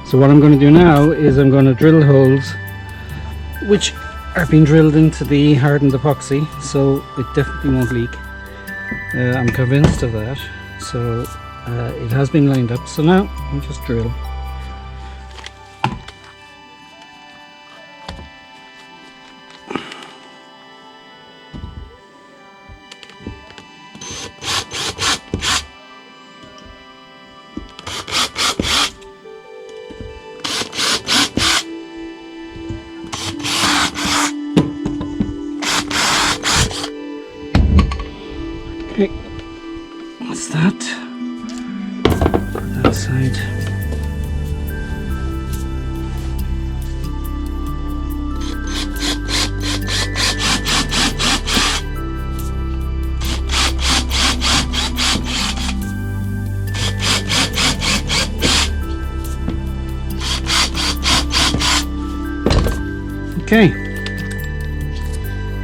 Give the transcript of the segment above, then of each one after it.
So what I'm going to do now is I'm going to drill holes which are being drilled into the hardened epoxy, so it definitely won't leak. I'm convinced of that. So it has been lined up, so now I'll just drill. Okay, what's that? That side. Okay,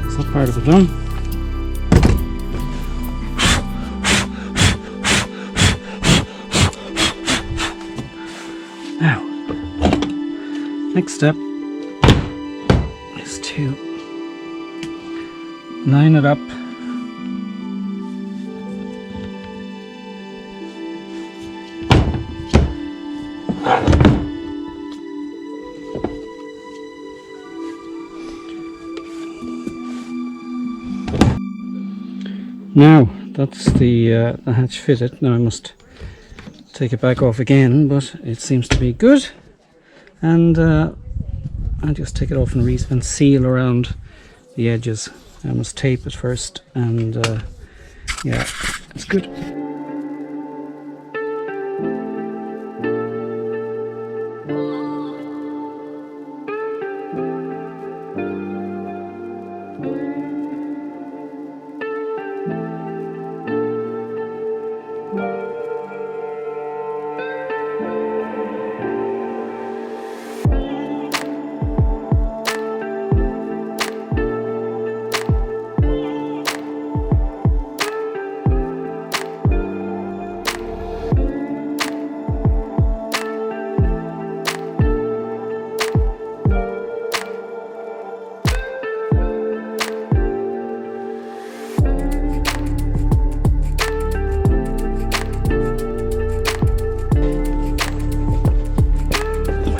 that's that part of it done. Now, next step is to line it up now. That's the hatch fitted. Now I must take it back off again, but it seems to be good, and I'll just take it off and seal around the edges. I must tape it first, and yeah, it's good.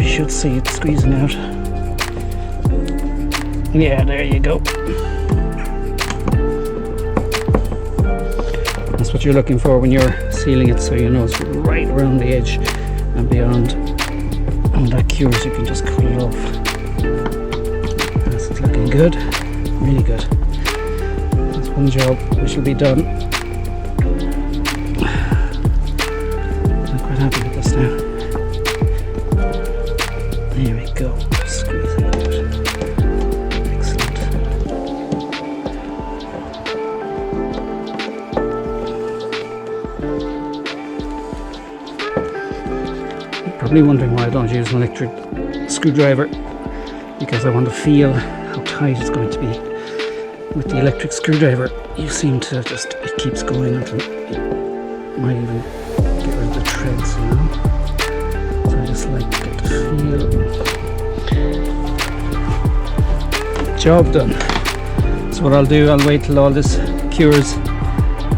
Should see it squeezing out. Yeah, there you go. That's what you're looking for when you're sealing it, so you know it's right around the edge and beyond. And that cures, you can just cut it off. This is looking good, really good. That's one job which will be done. I'm quite happy with this now. There we go, squeezing it out. Excellent. You're probably wondering why I don't use an electric screwdriver, because I want to feel how tight it's going to be. With the electric screwdriver, you seem to just, it keeps going until it might even get rid of the threads, you know? So I just like to get the feel. Job done. So what I'll do, I'll wait till all this cures,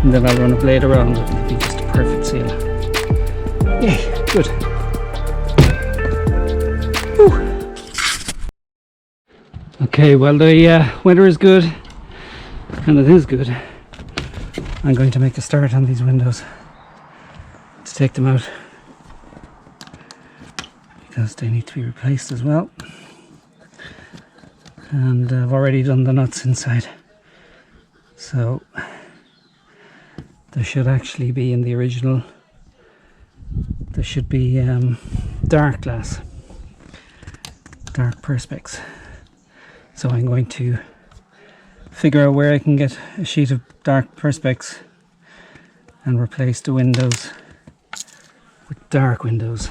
and then I'll run a blade around it, and it'll be just a perfect seal. Yay, good. Whew. Okay, well the weather is good, and it is good. I'm going to make a start on these windows to take them out, because they need to be replaced as well. And I've already done the nuts inside, so there should actually be, in the original, there should be dark glass, dark perspex. So I'm going to figure out where I can get a sheet of dark perspex and replace the windows with dark windows.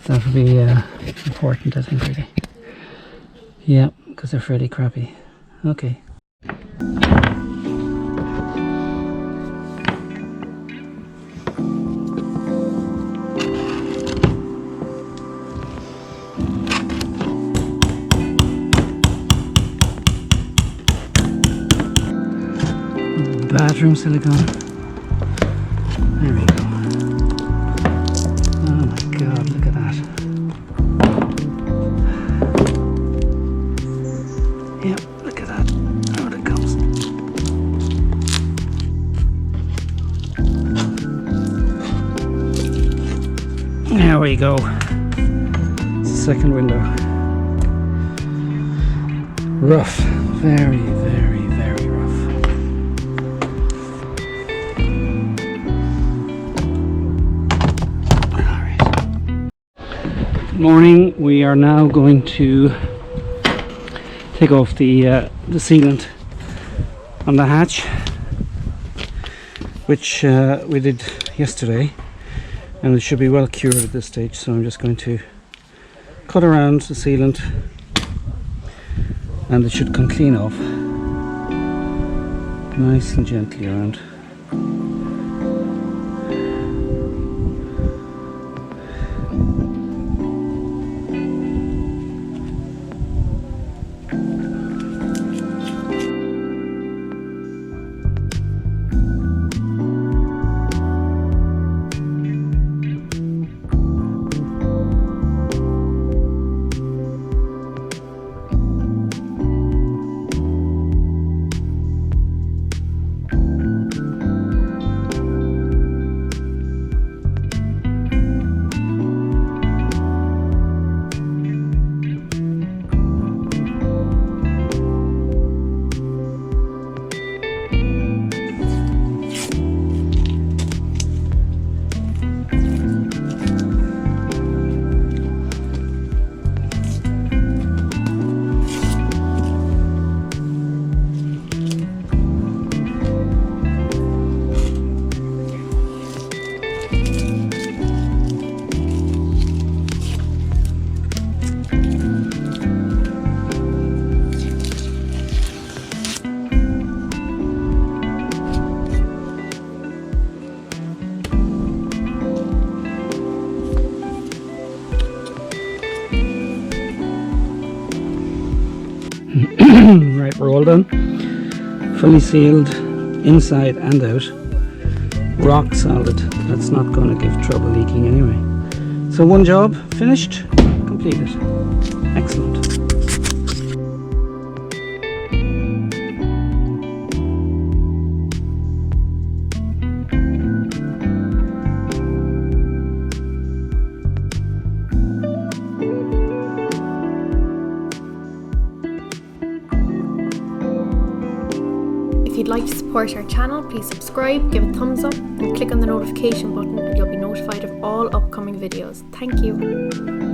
That will be important, I think, really. Yeah, because they're fairly crappy. Okay. bathroom silicone. There we go. Oh my god, look at that. Yep, look at that. Out it comes. There we go. It's the second window. Rough. Very, very, very rough. Alright. Good morning. We are now going to take off the sealant on the hatch, which we did yesterday, and it should be well cured at this stage. So I'm just going to cut around the sealant, and it should come clean off, nice and gently around. Right, we're all done. Fully sealed inside and out. Rock solid. That's not going to give trouble leaking anyway. So one job finished, completed. Excellent. If you'd like to support our channel, please subscribe, give a thumbs up and click on the notification button and you'll be notified of all upcoming videos. Thank you.